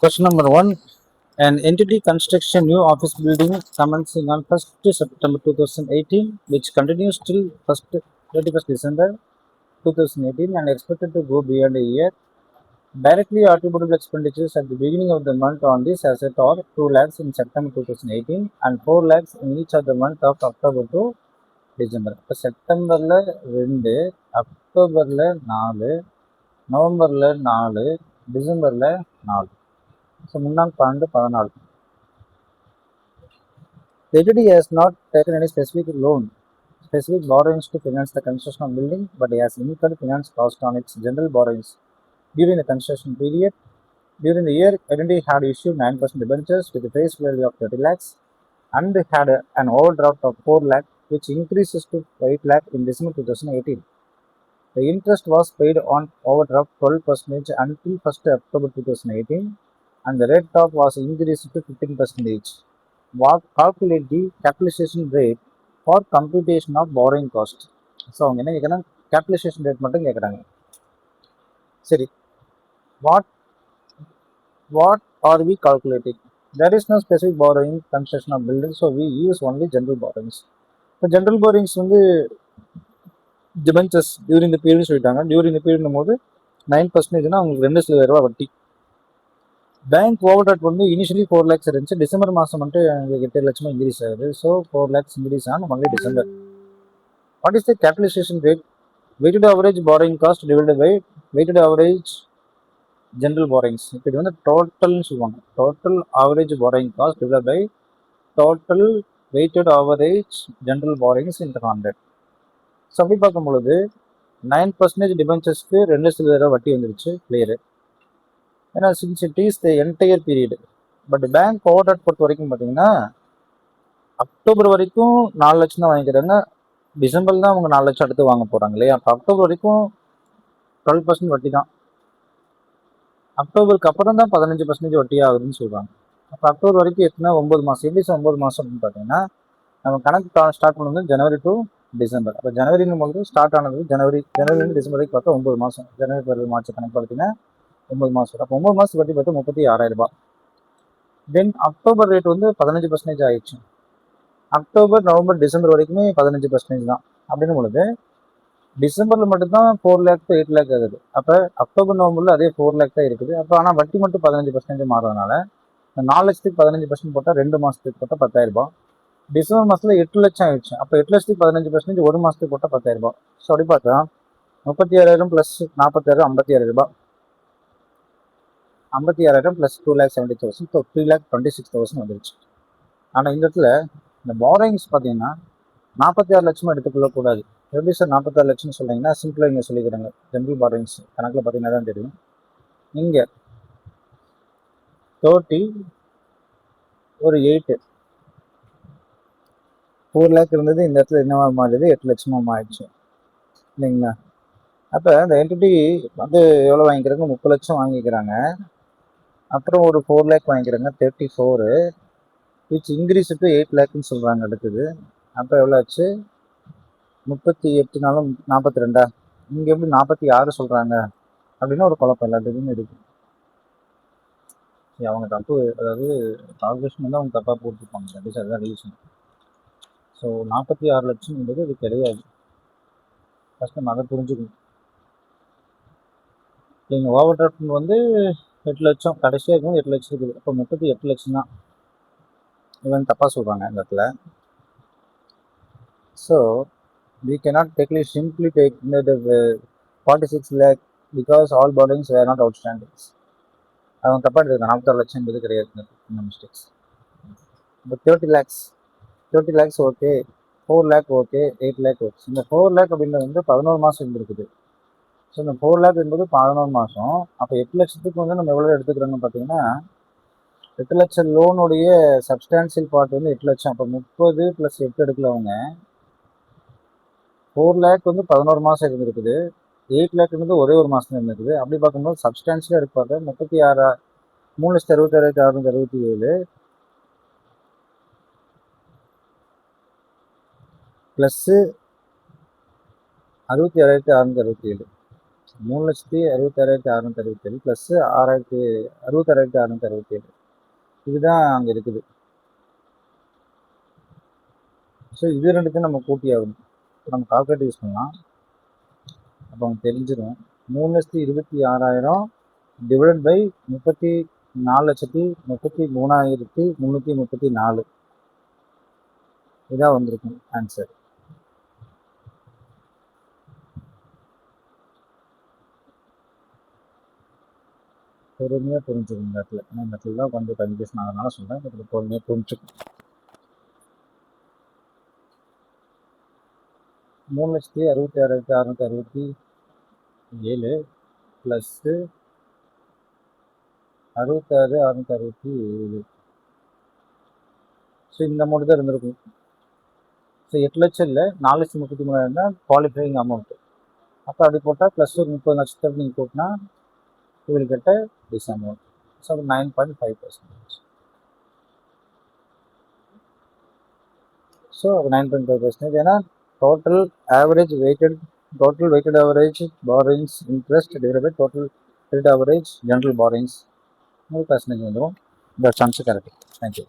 Question number one. An entity constructs a new office building commencing on 1st September 2018, which continues till 31st December 2018 and expected to go beyond a year. Directly attributable expenditures at the beginning of the month on this asset are 2 lakhs in September 2018 and 4 lakhs in each of the month of October to December. இப்போ செப்டம்பரில் 2, அக்டோபரில் 4, நவம்பரில் 4, டிசம்பரில் 4. So 3 12 14. The entity has not taken any specific borrowings to finance the construction of building, but has incurred finance cost on its general borrowings during the construction period. During the year, entity had issued 9% debentures with a face value of 30 lakhs and had an overdraft of 4 lakh, which increases to 8 lakh in December 2018. The interest was paid on overdraft 12% until 1st October 2018, and the rate of was increased to 15%. Calculate the capitalization rate for computation of borrowing cost. So அவங்க என்ன கேட்குறாங்க, capitalisation rate மட்டும் கேட்குறாங்க. சரி, what are we calculating? There is no specific borrowing construction of building, so we use only general borrowings. இப்போ general borrowings வந்து debentures during the period சொல்லிட்டாங்க. During the period போது 9%, அவங்களுக்கு 2,00,000 ரூபா வட்டி. பேங்க் ஓவர் ட்ராஃப்ட் வந்து இனிஷியலி 4 lakhs இருந்துச்சு. December மாதம் மட்டும் எங்களுக்கு 8 லட்சமா இன்க்ரீஸ் ஆகுது. So 4 lakhs increase on only December. What is the capitalization rate? Weighted average borrowing cost divided by weighted average general borrowings. இப்போ இது வந்து டோட்டல்னு சொல்லுவாங்க. Total average borrowing cost divided by total weighted average general borrowings into 100. So அப்படி பார்க்கும் பொழுது 9% டிபென்ச்சர்ஸ்க்கு 2,00,000 வட்டி வந்துருச்சு, கிளியரு. ஏன்னா since it is the entire period. But bank over draft பொறுத்த வரைக்கும் பார்த்தீங்கன்னா அக்டோபர் வரைக்கும் 4 லட்சம் தான் வாங்கிக்கிறாங்க. டிசம்பர் தான் அவங்க 4 லட்சம் அடுத்து வாங்க போகிறாங்க இல்லையா? அப்போ அக்டோபர் வரைக்கும் 12% வட்டி தான். அக்டோபருக்கு அப்புறம் தான் 15% வட்டி ஆகுதுன்னு சொல்கிறாங்க. அப்போ அக்டோபர் வரைக்கும் எத்தனை 9 மாதம். எப்படி 9 மாதம் அப்படின்னு பார்த்தீங்கன்னா, நம்ம கணக்கு ஸ்டார்ட் பண்ணது ஜனவரி டு டிசம்பர். அப்போ ஜனவரிங்கும் போது ஸ்டார்ட் ஆனது ஜனவரிலேருந்து டிசம்பர் வரைக்கும் பார்த்தா 9 மாதம். ஜனவரி, பிப்ரவரி, மார்ச் கணக்கு பார்த்தீங்கன்னா 9 மாதம். அப்போ 9 மாதத்துக்கு வட்டி பார்த்தா 36,000 ரூபாய். தென் அக்டோபர் ரேட் வந்து 15% ஆயிடுச்சு. அக்டோபர், நவம்பர், டிசம்பர் வரைக்குமே 15% தான். அப்படின்னு பொழுது டிசம்பரில் மட்டும்தான் 4 lakh to 8 lakh ஆகுது. அப்போ அக்டோபர், நவம்பரில் அதே 4 lakh தான் இருக்குது. அப்போ ஆனால் வட்டி மட்டும் 15% மாறுறதுனால 4 லட்சத்துக்கு 15% போட்டால் 2 மாதத்துக்கு போட்டால் 10,000 ரூபாய். டிசம்பர் மாதத்தில் 8 லட்சம் ஆயிடுச்சு. அப்போ 8 லட்சத்துக்கு 15% ஒரு மாதத்துக்கு போட்டால் 10,000 ரூபாய். ஸோ அப்படி பார்த்தா 36,000 ப்ளஸ் 40,000 56,000 ரூபாய். 56,000 ப்ளஸ் 2,70,000, ஸோ 3,26,000 வந்துருச்சு. ஆனால் இந்த இடத்துல இந்த பாரோயிங்ஸ் பார்த்தீங்கன்னா 46 லட்சமாக எடுத்துக்கொள்ளக்கூடாது. எப்படி சார் 46 லட்சம்னு சொல்கிறீங்கன்னா, சிம்பிளாக இங்கே சொல்லிக்கிறாங்க. ஜென்ரல் பாரோயிங்ஸ் கணக்கில் பார்த்தீங்கன்னா தான் தெரியும். இங்கே 30 ஒரு 8 4 lakh இருந்தது. இந்த இடத்துல என்னவா மாறிடுது, 8 லட்சமாக மாறிடுச்சு இல்லைங்களா? அப்போ இந்த என்டிட்டி வந்து எவ்வளோ வாங்கிக்கிறாங்க, 30 லட்சம் வாங்கிக்கிறாங்க. அப்புறம் ஒரு 4 lakh வாங்கிக்கிறாங்க, 34, விச் இன்க்ரீஸ் டு 8 lakhன்னு சொல்கிறாங்க அடுத்தது. அப்போ எவ்வளோ ஆச்சு, 38 நாளும் 42. இங்கே எப்படி 46 சொல்கிறாங்க அப்படின்னு ஒரு குழப்பம் எல்லாத்துக்குமே இருக்கு. அவங்க தப்பு, அதாவது கால்குலேஷன் வந்து அவங்க தப்பாக போட்டுருப்பாங்க. கண்டிப்பாக அதுதான் ரீசன். ஸோ 46 லட்சம் என்பது இது கிடையாது. ஃபஸ்ட் நம்ம அதை புரிஞ்சுக்கணும். எங்கள் ஓவர் டிராஃப்ட் வந்து 8 லட்சம் கடைசியாக இருக்கும், 8 லட்சம் இருக்குது. அப்போ 38 லட்சம் தான். இவன் தப்பாக சொல்கிறாங்க இந்த இடத்துல. So we cannot simply take the 46 lakh because all borrowings were not outstanding. அவங்க தப்பாக எடுத்துருக்காங்க. 46 லட்சம் என்பது கிடையாது. மிஸ்டேக்ஸ். இப்போ 30 lakhs okay, 4 lakh okay, 8 lakh okay. இந்த 4 lakh அப்படின்றது வந்து 11 மாதம் இருந்திருக்குது. ஸோ இந்த 4 lakh என்பது 11 மாதம். அப்போ 8 லட்சத்துக்கு வந்து நம்ம எவ்வளோ எடுத்துக்கிறோம்னு பார்த்தீங்கன்னா, 8 லட்சம் லோனுடைய சப்ஸ்டான்சியல் பார்ட் வந்து 8 லட்சம். அப்போ 30 + 8 எடுக்கலவங்க 4 lakh வந்து 11 மாதம் இருந்திருக்குது. 8 lakh வந்து ஒரே ஒரு மாதம் இருந்திருக்குது. அப்படி பார்க்கும்போது சப்ஸ்டான்ஷியலாக எடுப்பாங்க. 36 3,66,667 ப்ளஸ்ஸு 66,667. 3,66,667 ப்ளஸ் 66,67 இதுதான் அங்கே இருக்குது. ஸோ இது ரெண்டுத்தையும் நம்ம கூட்டி ஆகணும். நம்ம கால்குலேட்டர் யூஸ் பண்ணலாம். அப்போ அவங்க தெரிஞ்சிடும். 3,26,000 டிவைட் பை 34,33,334 இதான் வந்திருக்கும் ஆன்சர். பொறுமையாக புரிஞ்சுக்கணும் இந்த இடத்துல. ஏன்னா இந்த இடத்துல தான் கொஞ்சம் கன்ஃபியூஷன் ஆகிறதுனால சொல்கிறேன். இதில் பொறுமையாக புரிஞ்சுக்கணும். 3,66,667 ப்ளஸ்ஸு 66,667. ஸோ இந்த அமௌண்ட் தான் இருந்திருக்கும். ஸோ 8 லட்சம் இல்லை, 4,33,000 தான் குவாலிஃபைங் அமௌண்ட்டு. அப்போ அப்படி போட்டால் ப்ளஸ் ஒரு 30 லட்சத்துக்கு நீங்கள் போட்டினா will get this amount. So 9.5%. So 9.5%. ஏன்னா total weighted average borrowings interest divided by total weighted average general borrowings 100% வந்துடும். That's answer correct. Thank you.